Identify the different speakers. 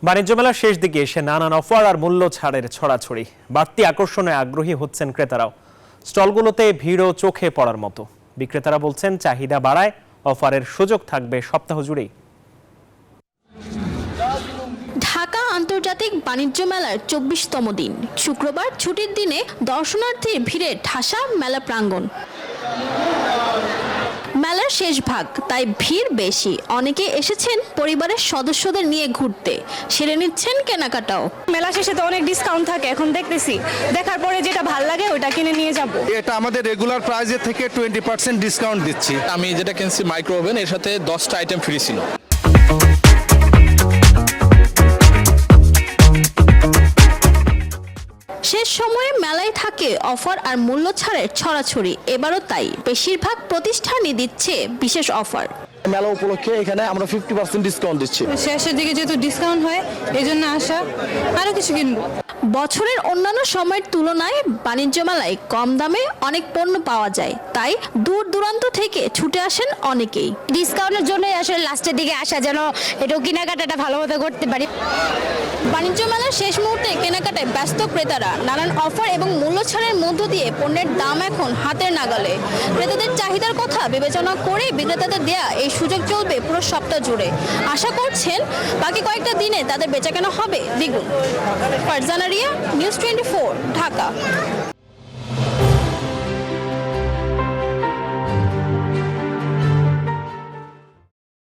Speaker 1: বাণিজ্য মেলার শেষ দিকে এসে নানান অফার আর মূল্য ছাড়ের ছড়াছড়ি। বাড়তি আকর্ষণে আগ্রহী হচ্ছেন ক্রেতারাও। স্টলগুলোতে ভিড়ও চোখে পড়ার মতো। বিক্রেতারা বলছেন চাহিদা বাড়ায় অফারের সুযোগ থাকবে সপ্তাহ জুড়েই।
Speaker 2: ঢাকা আন্তর্জাতিক বাণিজ্য মেলার ২৪তম দিন শুক্রবার ছুটির দিনে দর্শনার্থীর ভিড়ে ঠাসা মেলা প্রাঙ্গণ। মেলার শেষ ভাগ, তাই ভিড় বেশি। অনেকে এসেছেন পরিবারের সদস্যদের নিয়ে ঘুরতে, সেরে নিচ্ছেন কেনাকাটাও।
Speaker 3: মেলা শেষে তো অনেক ডিসকাউন্ট থাকে, এখন দেখতেছি, দেখার পরে যেটা ভালো লাগে ওটা কিনে নিয়ে যাব।
Speaker 4: এটা আমাদের রেগুলার প্রাইসের থেকে 20% ডিসকাউন্ট দিচ্ছি।
Speaker 5: আমি যেটা কিনছি মাইক্রো ওভেন, এর সাথে 10টা আইটেম ফ্রি ছিল।
Speaker 2: শেষ সময়ে মেলায় থাকে অফার আর মূল্য ছাড়ের ছড়াছড়ি। এবারও তাই বেশিরভাগ প্রতিষ্ঠানই দিচ্ছে বিশেষ অফার।
Speaker 4: মেলা উপলক্ষে এখানে আমরা 50% ডিসকাউন্ট দিচ্ছি।
Speaker 3: শেষের দিকে যেহেতু ডিসকাউন্ট হয় এই জন্য আসা, আরো কিছু কিনবো।
Speaker 2: বছরের অন্যান্য সময়ের তুলনায় বাণিজ্য মেলায় কম দামে অনেক পণ্য পাওয়া যায়, তাই দূর দূরান্ত থেকে ছুটে আসেন অনেকেই।
Speaker 3: ডিসকাউন্টের জন্যই আসলে লাস্টের দিকে আসা, যেন এটাও কেনাকাটাটা ভালো মতো করতে পারি।
Speaker 2: বাণিজ্য মেলার শেষ মুহূর্তে কেনাকাটায় ব্যস্ত ক্রেতারা। নানান অফার এবং মূল্য ছাড়ের মধ্য দিয়ে পণ্যের দাম এখন হাতের নাগালে। ক্রেতাদের চাহিদার কথা বিবেচনা করে বিক্রেতাদের দেয়া এই সুযোগ চলবে পুরো সপ্তাহ জুড়ে। আশা করছেন বাকি কয়েকটা দিনে তাদের বেচাকেনা হবে দ্বিগুণ। ফারজানা রিয়া, নিউজ 24, ঢাকা।